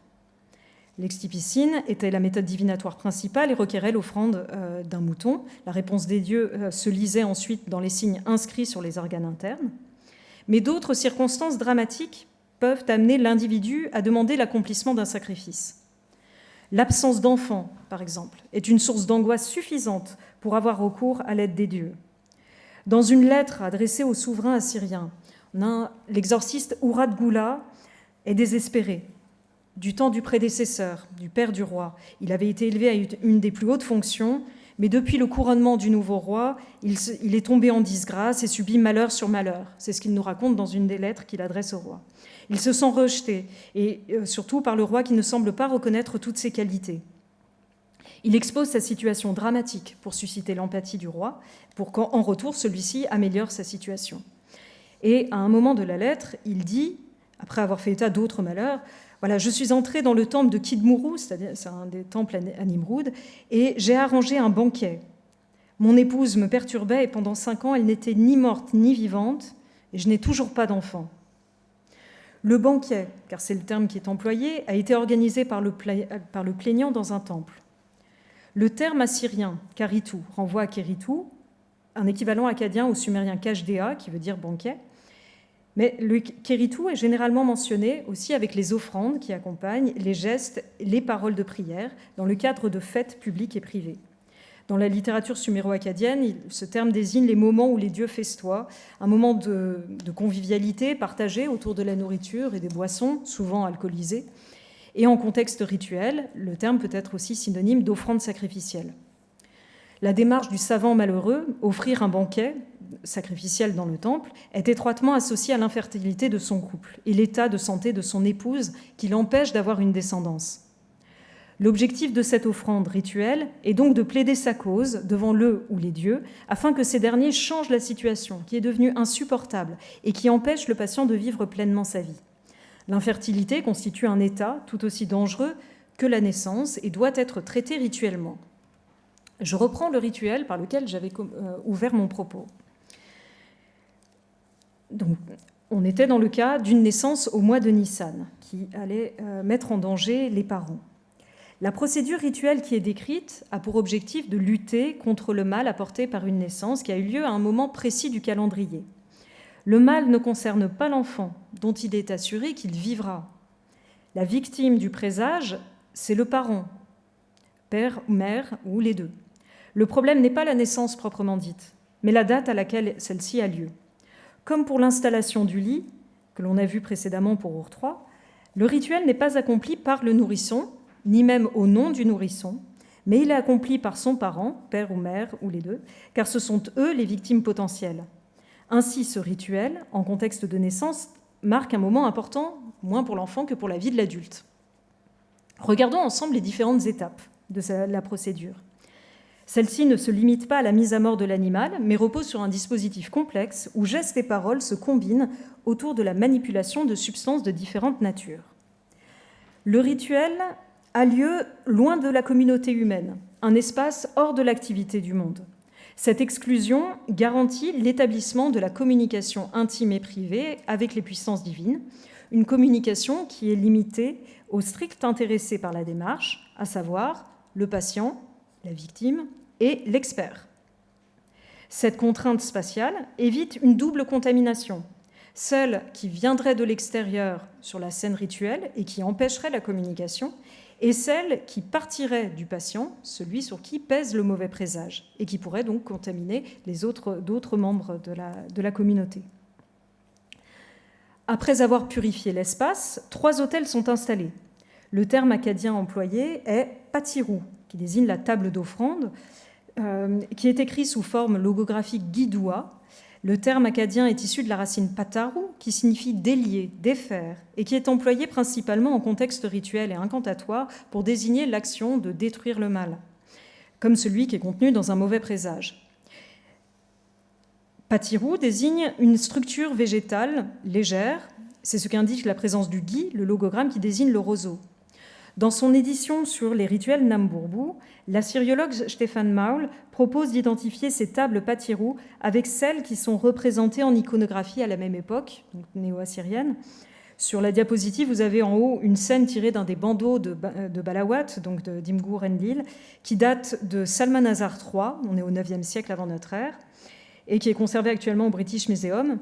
L'extipicine était la méthode divinatoire principale et requérait l'offrande d'un mouton. La réponse des dieux se lisait ensuite dans les signes inscrits sur les organes internes. Mais d'autres circonstances dramatiques peuvent amener l'individu à demander l'accomplissement d'un sacrifice. L'absence d'enfant, par exemple, est une source d'angoisse suffisante pour avoir recours à l'aide des dieux. Dans une lettre adressée au souverain assyrien, l'exorciste Urad Goula est désespéré. Du temps du prédécesseur, du père du roi, il avait été élevé à une des plus hautes fonctions, mais depuis le couronnement du nouveau roi, il est tombé en disgrâce et subit malheur sur malheur. C'est ce qu'il nous raconte dans une des lettres qu'il adresse au roi. Il se sent rejeté, et surtout par le roi qui ne semble pas reconnaître toutes ses qualités. Il expose sa situation dramatique pour susciter l'empathie du roi, pour qu'en retour, celui-ci améliore sa situation. Et à un moment de la lettre, il dit, après avoir fait état d'autres malheurs, voilà, je suis entré dans le temple de Kidmourou, c'est-à-dire c'est un des temples à Nimroud, et j'ai arrangé un banquet. Mon épouse me perturbait et pendant 5 ans, elle n'était ni morte ni vivante, et je n'ai toujours pas d'enfant. Le banquet, car c'est le terme qui est employé, a été organisé par le plaignant dans un temple. Le terme assyrien, karitu, renvoie à keritu, un équivalent acadien au sumérien kashdea, qui veut dire banquet. Mais le keritu est généralement mentionné aussi avec les offrandes qui accompagnent, les gestes, les paroles de prière, dans le cadre de fêtes publiques et privées. Dans la littérature suméro-acadienne, ce terme désigne les moments où les dieux festoient, un moment de convivialité partagé autour de la nourriture et des boissons, souvent alcoolisées. Et en contexte rituel, le terme peut être aussi synonyme d'offrande sacrificielle. La démarche du savant malheureux, offrir un banquet sacrificiel dans le temple, est étroitement associée à l'infertilité de son couple et l'état de santé de son épouse qui l'empêche d'avoir une descendance. L'objectif de cette offrande rituelle est donc de plaider sa cause devant le ou les dieux afin que ces derniers changent la situation qui est devenue insupportable et qui empêche le patient de vivre pleinement sa vie. L'infertilité constitue un état tout aussi dangereux que la naissance et doit être traité rituellement. Je reprends le rituel par lequel j'avais ouvert mon propos. Donc, on était dans le cas d'une naissance au mois de Nissan qui allait mettre en danger les parents. La procédure rituelle qui est décrite a pour objectif de lutter contre le mal apporté par une naissance qui a eu lieu à un moment précis du calendrier. Le mal ne concerne pas l'enfant, dont il est assuré qu'il vivra. La victime du présage, c'est le parent, père, mère ou les deux. Le problème n'est pas la naissance proprement dite, mais la date à laquelle celle-ci a lieu. Comme pour l'installation du lit, que l'on a vu précédemment pour Our 3, le rituel n'est pas accompli par le nourrisson, ni même au nom du nourrisson, mais il est accompli par son parent, père ou mère ou les deux, car ce sont eux les victimes potentielles. Ainsi, ce rituel, en contexte de naissance, marque un moment important, moins pour l'enfant que pour la vie de l'adulte. Regardons ensemble les différentes étapes de la procédure. Celle-ci ne se limite pas à la mise à mort de l'animal, mais repose sur un dispositif complexe où gestes et paroles se combinent autour de la manipulation de substances de différentes natures. Le rituel a lieu loin de la communauté humaine, un espace hors de l'activité du monde. Cette exclusion garantit l'établissement de la communication intime et privée avec les puissances divines, une communication qui est limitée aux stricts intéressés par la démarche, à savoir le patient, la victime et l'expert. Cette contrainte spatiale évite une double contamination, celle qui viendrait de l'extérieur sur la scène rituelle et qui empêcherait la communication, et celle qui partirait du patient, celui sur qui pèse le mauvais présage, et qui pourrait donc contaminer d'autres membres de la communauté. Après avoir purifié l'espace, 3 autels sont installés. Le terme acadien employé est patirou, qui désigne la table d'offrande, qui est écrit sous forme logographique guidoua. Le terme acadien est issu de la racine pataru, qui signifie délier, défaire, et qui est employé principalement en contexte rituel et incantatoire pour désigner l'action de détruire le mal, comme celui qui est contenu dans un mauvais présage. Patirou désigne une structure végétale légère, c'est ce qu'indique la présence du gui, le logogramme qui désigne le roseau. Dans son édition sur les rituels Namburbu, l'assyriologue Stéphane Maul propose d'identifier ces tables patirou avec celles qui sont représentées en iconographie à la même époque, donc néo-assyrienne. Sur la diapositive, vous avez en haut une scène tirée d'un des bandeaux de Balawat, donc de d'Imgur Enlil, qui date de Salmanasar III, on est au IXe siècle avant notre ère, et qui est conservée actuellement au British Museum.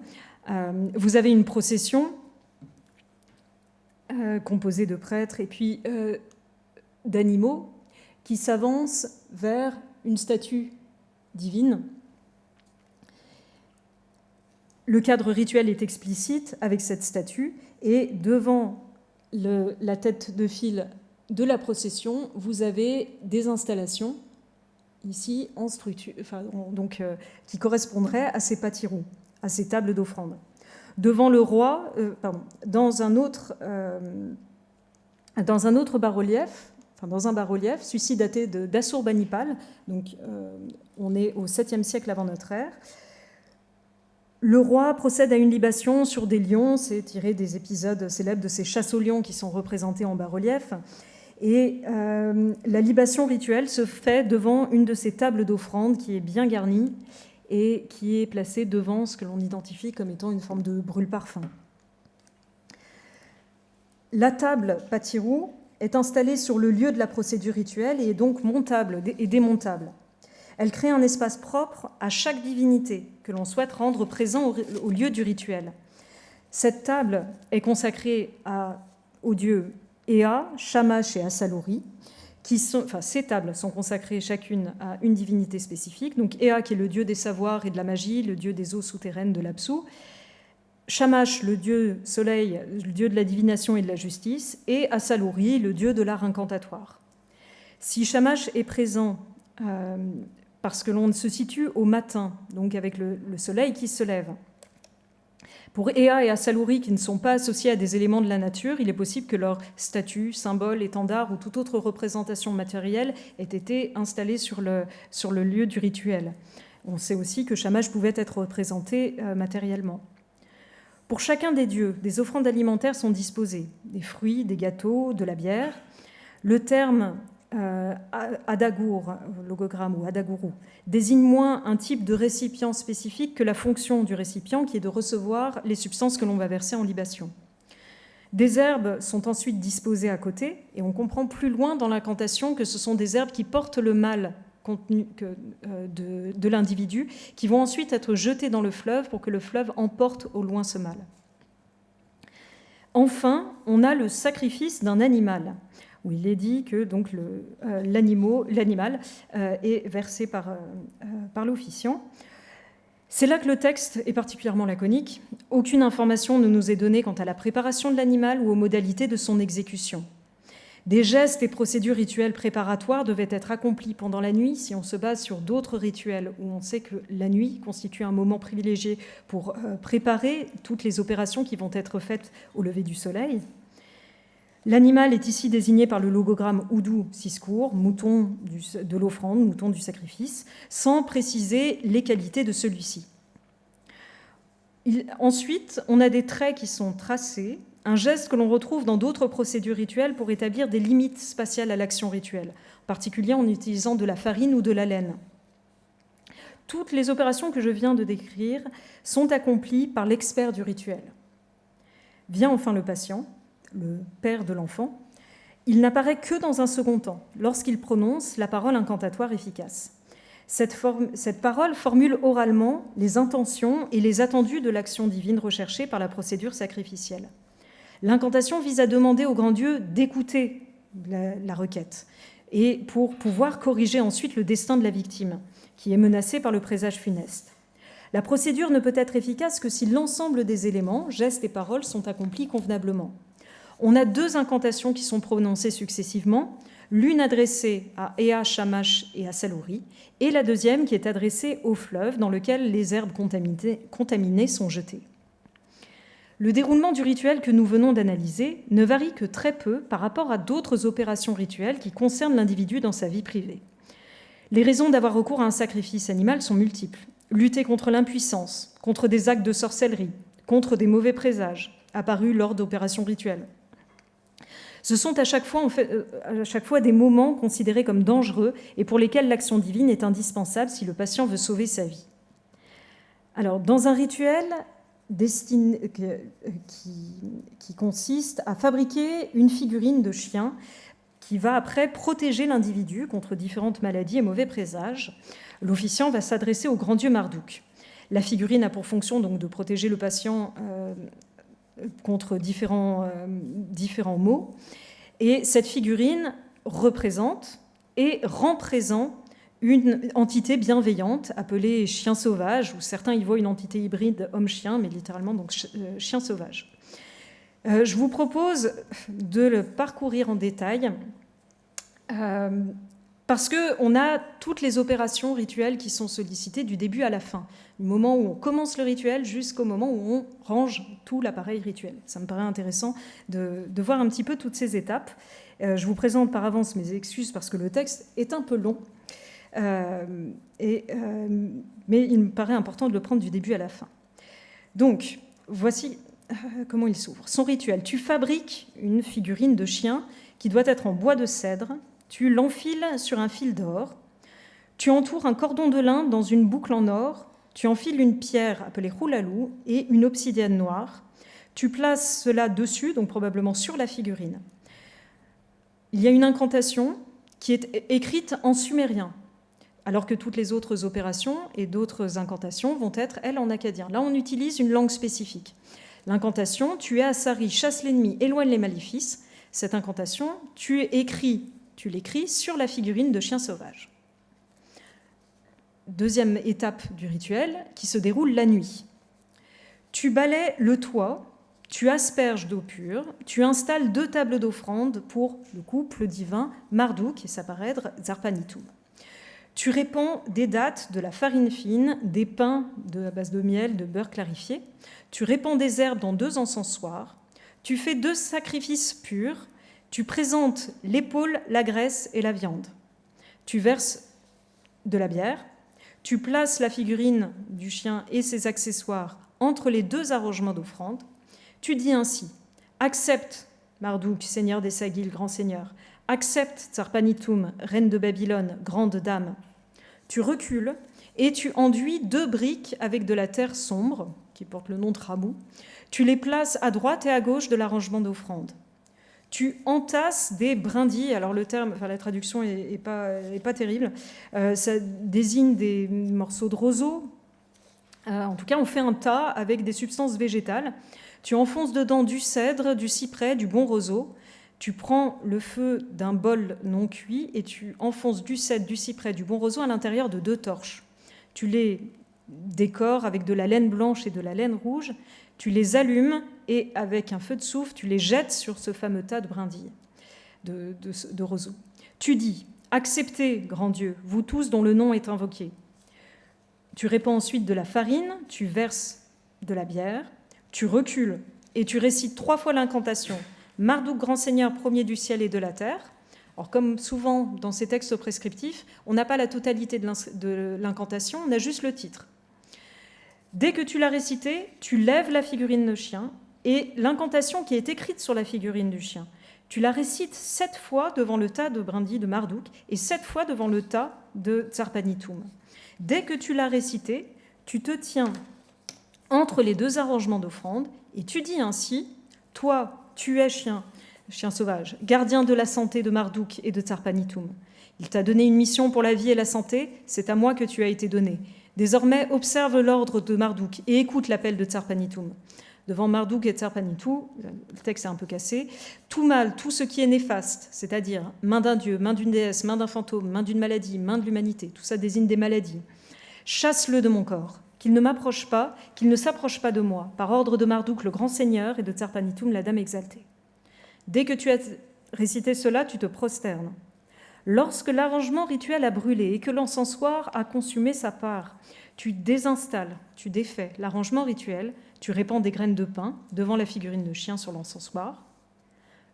Vous avez une procession composé de prêtres et puis d'animaux qui s'avancent vers une statue divine. Le cadre rituel est explicite avec cette statue et devant la tête de file de la procession, vous avez des installations ici en structure, qui correspondraient à ces patirous, à ces tables d'offrande. Devant le roi, dans un autre bas-relief, dans un bas-relief, celui-ci daté d'Assurbanipal, donc on est au 7e siècle avant notre ère. Le roi procède à une libation sur des lions, c'est tiré des épisodes célèbres de ces chasses aux lions qui sont représentés en bas-relief. Et la libation rituelle se fait devant une de ces tables d'offrande qui est bien garnie et qui est placée devant ce que l'on identifie comme étant une forme de brûle-parfum. La table patirou est installée sur le lieu de la procédure rituelle et est donc montable et démontable. Elle crée un espace propre à chaque divinité que l'on souhaite rendre présent au lieu du rituel. Cette table est consacrée aux dieux Ea, Shamash et Asaluri. Ces tables sont consacrées chacune à une divinité spécifique. Donc Ea, qui est le dieu des savoirs et de la magie, le dieu des eaux souterraines de l'Apsu. Shamash, le dieu soleil, le dieu de la divination et de la justice. Et Asaluri, le dieu de l'art incantatoire. Si Shamash est présent parce que l'on se situe au matin, donc avec le soleil qui se lève, pour Ea et Asaluri, qui ne sont pas associés à des éléments de la nature, il est possible que leur statue, symbole, étendard ou toute autre représentation matérielle ait été installée sur le lieu du rituel. On sait aussi que Shamash pouvait être représenté matériellement. Pour chacun des dieux, des offrandes alimentaires sont disposées, des fruits, des gâteaux, de la bière. Le terme Adagur, logogramme ou Adaguru, désigne moins un type de récipient spécifique que la fonction du récipient qui est de recevoir les substances que l'on va verser en libation. Des herbes sont ensuite disposées à côté et on comprend plus loin dans l'incantation que ce sont des herbes qui portent le mal de l'individu qui vont ensuite être jetées dans le fleuve pour que le fleuve emporte au loin ce mal. Enfin, on a le sacrifice d'un animal, où il est dit que donc l'animal est versé par l'officiant. C'est là que le texte est particulièrement laconique. Aucune information ne nous est donnée quant à la préparation de l'animal ou aux modalités de son exécution. Des gestes et procédures rituelles préparatoires devaient être accomplis pendant la nuit si on se base sur d'autres rituels où on sait que la nuit constitue un moment privilégié pour préparer toutes les opérations qui vont être faites au lever du soleil. L'animal est ici désigné par le logogramme Udu Siskur, mouton de l'offrande, mouton du sacrifice, sans préciser les qualités de celui-ci. Ensuite, on a des traits qui sont tracés, un geste que l'on retrouve dans d'autres procédures rituelles pour établir des limites spatiales à l'action rituelle, en particulier en utilisant de la farine ou de la laine. Toutes les opérations que je viens de décrire sont accomplies par l'expert du rituel. Vient enfin le patient, le père de l'enfant. Il n'apparaît que dans un second temps, lorsqu'il prononce la parole incantatoire efficace. Cette parole formule oralement les intentions et les attendus de l'action divine recherchée par la procédure sacrificielle. L'incantation vise à demander au grand Dieu d'écouter la requête et pour pouvoir corriger ensuite le destin de la victime, qui est menacée par le présage funeste. La procédure ne peut être efficace que si l'ensemble des éléments, gestes et paroles, sont accomplis convenablement. On a deux incantations qui sont prononcées successivement, l'une adressée à Ea, Shamash et à Asaluri, et la deuxième qui est adressée au fleuve dans lequel les herbes contaminées sont jetées. Le déroulement du rituel que nous venons d'analyser ne varie que très peu par rapport à d'autres opérations rituelles qui concernent l'individu dans sa vie privée. Les raisons d'avoir recours à un sacrifice animal sont multiples. Lutter contre l'impuissance, contre des actes de sorcellerie, contre des mauvais présages apparus lors d'opérations rituelles. Ce sont à chaque fois des moments considérés comme dangereux et pour lesquels l'action divine est indispensable si le patient veut sauver sa vie. Alors, dans un rituel qui consiste à fabriquer une figurine de chien qui va après protéger l'individu contre différentes maladies et mauvais présages, l'officiant va s'adresser au grand dieu Marduk. La figurine a pour fonction donc de protéger le patient contre différents maux. Et cette figurine représente et rend présent une entité bienveillante appelée chien sauvage, où certains y voient une entité hybride homme-chien, mais littéralement donc chien sauvage. Je vous propose de le parcourir en détail parce qu'on a toutes les opérations rituelles qui sont sollicitées du début à la fin, du moment où on commence le rituel jusqu'au moment où on range tout l'appareil rituel. Ça me paraît intéressant de voir un petit peu toutes ces étapes. Je vous présente par avance mes excuses parce que le texte est un peu long, mais il me paraît important de le prendre du début à la fin. Donc, voici comment il s'ouvre. Son rituel. Tu fabriques une figurine de chien qui doit être en bois de cèdre. Tu l'enfiles sur un fil d'or. Tu entoures un cordon de lin dans une boucle en or. Tu enfiles une pierre appelée roulalou et une obsidienne noire. Tu places cela dessus, donc probablement sur la figurine. il y a une incantation qui est écrite en sumérien, alors que toutes les autres opérations et d'autres incantations vont être, elles, en akkadien. Là, on utilise une langue spécifique. L'incantation, tu es Asari, chasse l'ennemi, éloigne les maléfices. Cette incantation, tu l'écris sur la figurine de chien sauvage. Deuxième étape du rituel qui se déroule la nuit. Tu balaies le toit, tu asperges d'eau pure, tu installes 2 tables d'offrande pour le couple divin Marduk et sa parèdre Zarpanitum. Tu répands des dattes, de la farine fine, des pains à base de miel, de beurre clarifié. Tu répands des herbes dans 2 encensoirs. Tu fais 2 sacrifices purs. Tu présentes l'épaule, la graisse et la viande. Tu verses de la bière. Tu places la figurine du chien et ses accessoires entre les 2 arrangements d'offrande. Tu dis ainsi, accepte Marduk, seigneur des Sagiles, grand seigneur, accepte Zarpanitum, reine de Babylone, grande dame. Tu recules et tu enduis 2 briques avec de la terre sombre, qui porte le nom de Ramou. Tu les places à droite et à gauche de l'arrangement d'offrande. Tu entasses des brindilles, alors le terme, la traduction est pas terrible, ça désigne des morceaux de roseau. En tout cas, on fait un tas avec des substances végétales. Tu enfonces dedans du cèdre, du cyprès, du bon roseau. Tu prends le feu d'un bol non cuit et tu enfonces du cèdre, du cyprès, du bon roseau à l'intérieur de 2 torches. Tu les décores avec de la laine blanche et de la laine rouge. Tu les allumes et avec un feu de soufre, tu les jettes sur ce fameux tas de brindilles, de roseaux. Tu dis, acceptez, grand Dieu, vous tous dont le nom est invoqué. Tu répands ensuite de la farine, tu verses de la bière, tu recules et tu récites 3 fois l'incantation. Marduk, grand seigneur, premier du ciel et de la terre. Alors, comme souvent dans ces textes prescriptifs, on n'a pas la totalité de l'incantation, on a juste le titre. Dès que tu l'as récité, tu lèves la figurine de chien et l'incantation qui est écrite sur la figurine du chien, tu la récites 7 fois devant le tas de brindilles de Marduk et 7 fois devant le tas de Zarpanitum. Dès que tu l'as récité, tu te tiens entre les 2 arrangements d'offrande et tu dis ainsi, toi, tu es chien sauvage, gardien de la santé de Marduk et de Zarpanitum. Il t'a donné une mission pour la vie et la santé, c'est à moi que tu as été donné. Désormais, observe l'ordre de Marduk et écoute l'appel de Zarpanitum. Devant Marduk et Zarpanitum, le texte est un peu cassé, tout mal, tout ce qui est néfaste, c'est-à-dire main d'un dieu, main d'une déesse, main d'un fantôme, main d'une maladie, main de l'humanité, tout ça désigne des maladies. Chasse-le de mon corps, qu'il ne m'approche pas, qu'il ne s'approche pas de moi, par ordre de Marduk, le grand seigneur, et de Zarpanitum, la dame exaltée. Dès que tu as récité cela, tu te prosternes. Lorsque l'arrangement rituel a brûlé et que l'encensoir a consumé sa part, tu désinstalles, tu défais l'arrangement rituel, tu répands des graines de pain devant la figurine de chien sur l'encensoir.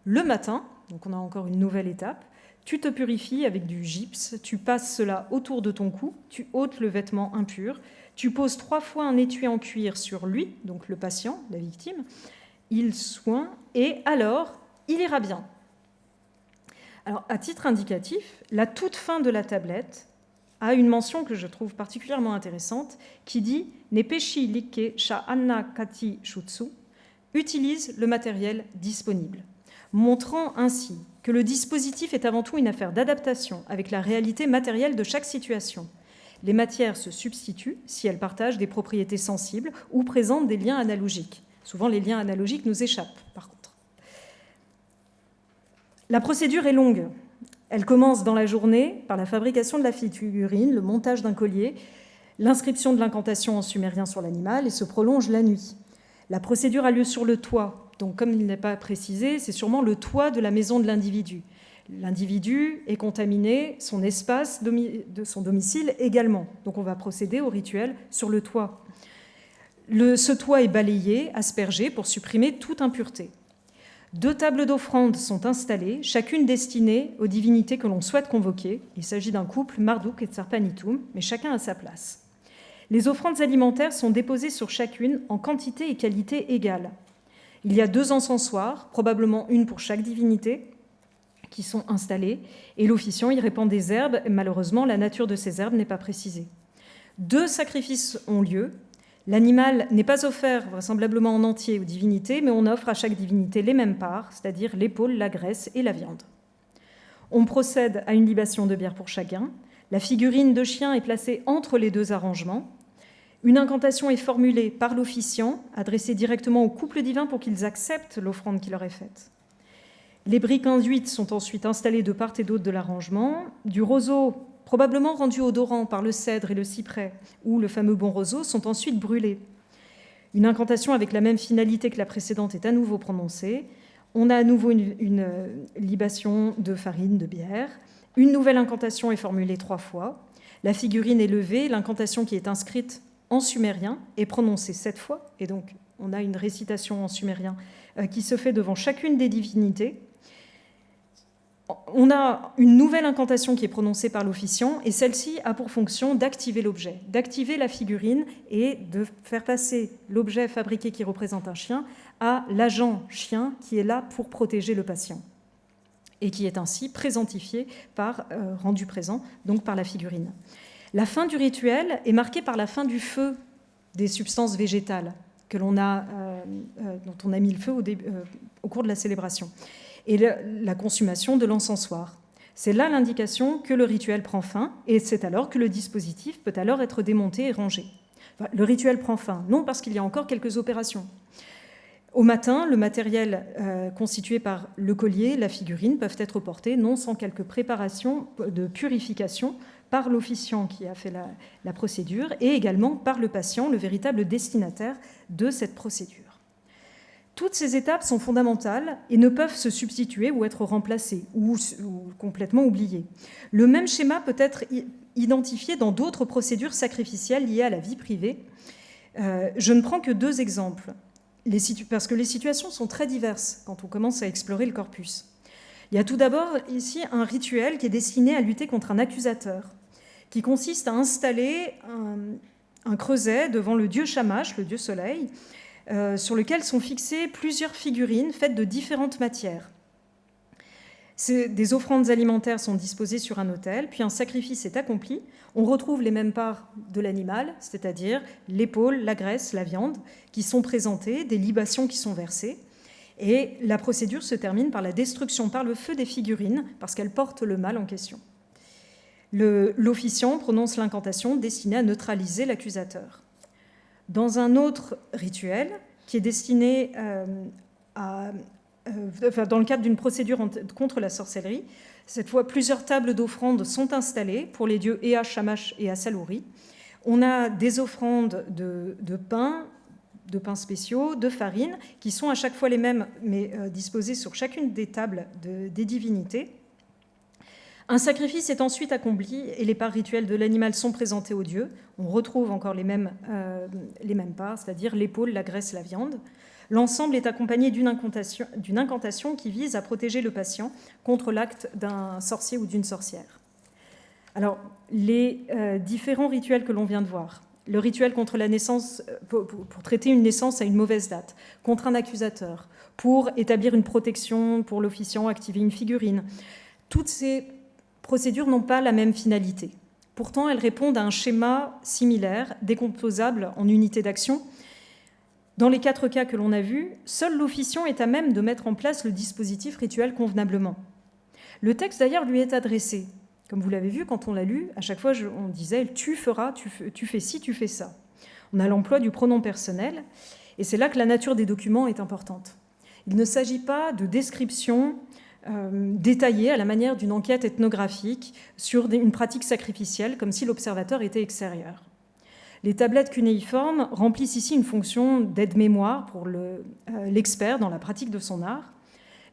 Le matin, donc on a encore une nouvelle étape, tu te purifies avec du gypse, tu passes cela autour de ton cou, tu ôtes le vêtement impur, tu poses 3 fois un étui en cuir sur lui, donc le patient, la victime, il soigne et alors il ira bien. Alors, à titre indicatif, la toute fin de la tablette a une mention que je trouve particulièrement intéressante qui dit « Nepeshi like sha anna kati shutsu » utilise le matériel disponible, montrant ainsi que le dispositif est avant tout une affaire d'adaptation avec la réalité matérielle de chaque situation. Les matières se substituent si elles partagent des propriétés sensibles ou présentent des liens analogiques. Souvent, les liens analogiques nous échappent, par contre. La procédure est longue. Elle commence dans la journée par la fabrication de la figurine, le montage d'un collier, l'inscription de l'incantation en sumérien sur l'animal et se prolonge la nuit. La procédure a lieu sur le toit. Donc, comme il n'est pas précisé, c'est sûrement le toit de la maison de l'individu. L'individu est contaminé, son espace de son domicile également. Donc, on va procéder au rituel sur le toit. Ce toit est balayé, aspergé pour supprimer toute impureté. 2 tables d'offrande sont installées, chacune destinée aux divinités que l'on souhaite convoquer. Il s'agit d'un couple, Marduk et Zarpanitum, mais chacun à sa place. Les offrandes alimentaires sont déposées sur chacune en quantité et qualité égales. Il y a 2 encensoirs, probablement une pour chaque divinité, qui sont installés, et l'officiant y répand des herbes. Et malheureusement, la nature de ces herbes n'est pas précisée. 2 sacrifices ont lieu. L'animal n'est pas offert vraisemblablement en entier aux divinités, mais on offre à chaque divinité les mêmes parts, c'est-à-dire l'épaule, la graisse et la viande. On procède à une libation de bière pour chacun. La figurine de chien est placée entre les deux arrangements. Une incantation est formulée par l'officiant, adressée directement au couple divin pour qu'ils acceptent l'offrande qui leur est faite. Les briques induites sont ensuite installées de part et d'autre de l'arrangement. Du roseau, probablement rendu odorant par le cèdre et le cyprès, ou le fameux bon roseau, sont ensuite brûlés. Une incantation avec la même finalité que la précédente est à nouveau prononcée. On a à nouveau une libation de farine, de bière. Une nouvelle incantation est formulée 3 fois. La figurine est levée. L'incantation qui est inscrite en sumérien est prononcée 7 fois. Et donc, on a une récitation en sumérien qui se fait devant chacune des divinités. On a une nouvelle incantation qui est prononcée par l'officiant, et celle-ci a pour fonction d'activer l'objet, d'activer la figurine et de faire passer l'objet fabriqué qui représente un chien à l'agent chien qui est là pour protéger le patient et qui est ainsi présentifié rendu présent, donc par la figurine. La fin du rituel est marquée par la fin du feu des substances végétales dont on a mis le feu au cours de la célébration, et la consommation de l'encensoir. C'est là l'indication que le rituel prend fin, et c'est alors que le dispositif peut alors être démonté et rangé. Enfin, le rituel prend fin, non parce qu'il y a encore quelques opérations. Au matin, le matériel constitué par le collier, la figurine, peuvent être portés, non sans quelques préparations de purification par l'officiant qui a fait la procédure, et également par le patient, le véritable destinataire de cette procédure. Toutes ces étapes sont fondamentales et ne peuvent se substituer ou être remplacées ou complètement oubliées. Le même schéma peut être identifié dans d'autres procédures sacrificielles liées à la vie privée. Je ne prends que 2 exemples, parce que les situations sont très diverses quand on commence à explorer le corpus. Il y a tout d'abord ici un rituel qui est destiné à lutter contre un accusateur, qui consiste à installer un creuset devant le dieu Shamash, le dieu soleil, sur lequel sont fixées plusieurs figurines faites de différentes matières. Des offrandes alimentaires sont disposées sur un autel, puis un sacrifice est accompli. On retrouve les mêmes parts de l'animal, c'est-à-dire l'épaule, la graisse, la viande, qui sont présentées, des libations qui sont versées. Et la procédure se termine par la destruction par le feu des figurines, parce qu'elles portent le mal en question. L'officiant prononce l'incantation destinée à neutraliser l'accusateur. Dans un autre rituel, qui est destiné dans le cadre d'une procédure contre la sorcellerie, cette fois, plusieurs tables d'offrandes sont installées pour les dieux Ea, Shamash et Asalouri. On a des offrandes de pain spéciaux, de farine, qui sont à chaque fois les mêmes, mais disposées sur chacune des tables des divinités. Un sacrifice est ensuite accompli et les parts rituelles de l'animal sont présentées aux dieux. On retrouve encore les mêmes parts, c'est-à-dire l'épaule, la graisse, la viande. L'ensemble est accompagné d'une incantation qui vise à protéger le patient contre l'acte d'un sorcier ou d'une sorcière. Alors, les différents rituels que l'on vient de voir, le rituel contre la naissance, pour traiter une naissance à une mauvaise date, contre un accusateur, pour établir une protection pour l'officiant, activer une figurine, toutes ces procédures n'ont pas la même finalité. Pourtant, elles répondent à un schéma similaire, décomposable en unités d'action. Dans les 4 cas que l'on a vus, seul l'officiant est à même de mettre en place le dispositif rituel convenablement. Le texte, d'ailleurs, lui est adressé. Comme vous l'avez vu, quand on l'a lu, à chaque fois, on disait « tu feras, tu fais ci, tu fais ça ». On a l'emploi du pronom personnel, et c'est là que la nature des documents est importante. Il ne s'agit pas de description détaillée à la manière d'une enquête ethnographique sur une pratique sacrificielle, comme si l'observateur était extérieur. Les tablettes cunéiformes remplissent ici une fonction d'aide-mémoire pour l'expert dans la pratique de son art.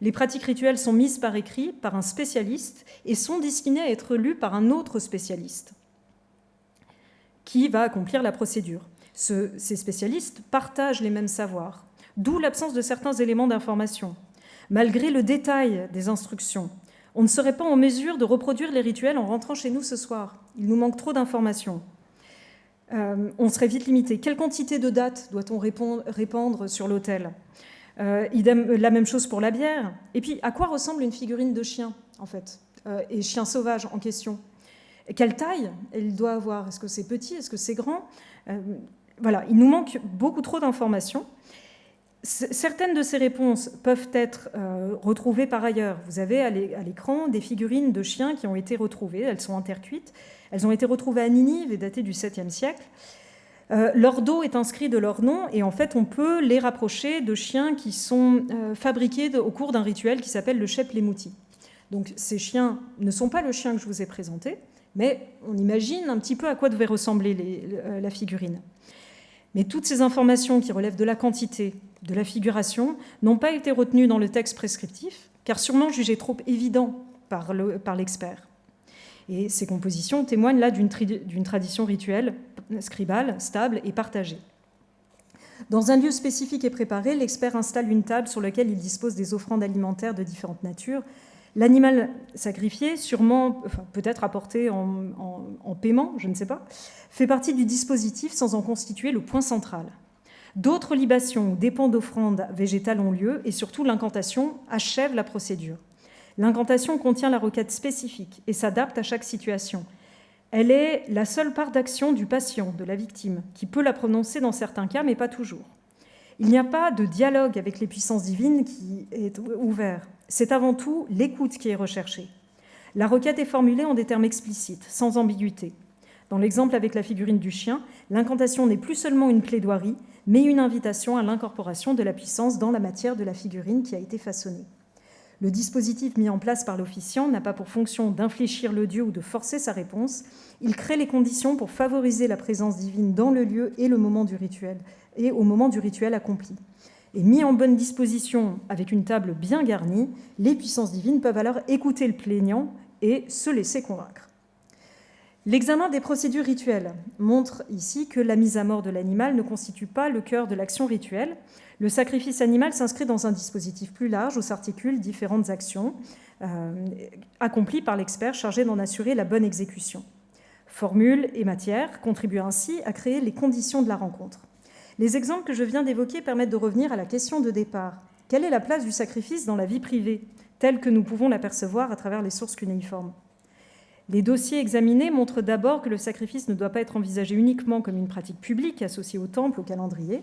Les pratiques rituelles sont mises par écrit par un spécialiste et sont destinées à être lues par un autre spécialiste qui va accomplir la procédure. Ces spécialistes partagent les mêmes savoirs, d'où l'absence de certains éléments d'information. Malgré le détail des instructions, on ne serait pas en mesure de reproduire les rituels en rentrant chez nous ce soir. Il nous manque trop d'informations. On serait vite limité. Quelle quantité de dates doit-on répandre sur l'autel ? La même chose pour la bière. Et puis, à quoi ressemble une figurine de chien, en fait, et chien sauvage en question ? Quelle taille elle doit avoir ? Est-ce que c'est petit ? Est-ce que c'est grand ? Voilà, il nous manque beaucoup trop d'informations. Certaines de ces réponses peuvent être retrouvées par ailleurs. Vous avez à l'écran des figurines de chiens qui ont été retrouvées. Elles sont intercuites. Elles ont été retrouvées à Ninive et datées du 7e siècle. Leur dos est inscrit de leur nom et en fait on peut les rapprocher de chiens qui sont fabriqués au cours d'un rituel qui s'appelle le Shep Lemouti. Donc ces chiens ne sont pas le chien que je vous ai présenté, mais on imagine un petit peu à quoi devait ressembler la figurine. Mais toutes ces informations qui relèvent de la quantité, de la figuration, n'ont pas été retenues dans le texte prescriptif, car sûrement jugées trop évidents par l'expert. Et ces compositions témoignent là d'une tradition rituelle, scribale, stable et partagée. Dans un lieu spécifique et préparé, l'expert installe une table sur laquelle il dispose des offrandes alimentaires de différentes natures. L'animal sacrifié, sûrement, peut-être apporté en paiement, je ne sais pas, fait partie du dispositif sans en constituer le point central. D'autres libations ou dépens d'offrandes végétales ont lieu et surtout l'incantation achève la procédure. L'incantation contient la requête spécifique et s'adapte à chaque situation. Elle est la seule part d'action du patient, de la victime, qui peut la prononcer dans certains cas, mais pas toujours. Il n'y a pas de dialogue avec les puissances divines qui est ouvert. C'est avant tout l'écoute qui est recherchée. La requête est formulée en des termes explicites, sans ambiguïté. Dans l'exemple avec la figurine du chien, l'incantation n'est plus seulement une plaidoirie, mais une invitation à l'incorporation de la puissance dans la matière de la figurine qui a été façonnée. Le dispositif mis en place par l'officiant n'a pas pour fonction d'infléchir le dieu ou de forcer sa réponse. Il crée les conditions pour favoriser la présence divine dans le lieu et au moment du rituel accompli. Et mis en bonne disposition avec une table bien garnie, les puissances divines peuvent alors écouter le plaignant et se laisser convaincre. L'examen des procédures rituelles montre ici que la mise à mort de l'animal ne constitue pas le cœur de l'action rituelle. Le sacrifice animal s'inscrit dans un dispositif plus large où s'articulent différentes actions accomplies par l'expert chargé d'en assurer la bonne exécution. Formule et matière contribuent ainsi à créer les conditions de la rencontre. Les exemples que je viens d'évoquer permettent de revenir à la question de départ. Quelle est la place du sacrifice dans la vie privée, telle que nous pouvons l'apercevoir à travers les sources cunéiformes ? Les dossiers examinés montrent d'abord que le sacrifice ne doit pas être envisagé uniquement comme une pratique publique associée au temple, au calendrier.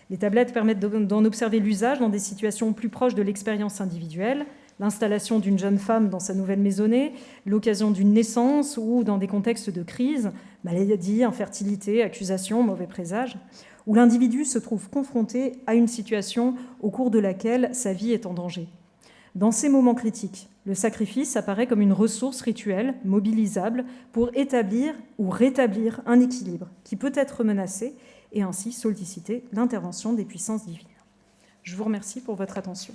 Les tablettes permettent d'en observer l'usage dans des situations plus proches de l'expérience individuelle, l'installation d'une jeune femme dans sa nouvelle maisonnée, l'occasion d'une naissance ou dans des contextes de crise, maladie, infertilité, accusation, mauvais présage, où l'individu se trouve confronté à une situation au cours de laquelle sa vie est en danger. Dans ces moments critiques, le sacrifice apparaît comme une ressource rituelle mobilisable pour établir ou rétablir un équilibre qui peut être menacé et ainsi solliciter l'intervention des puissances divines. Je vous remercie pour votre attention.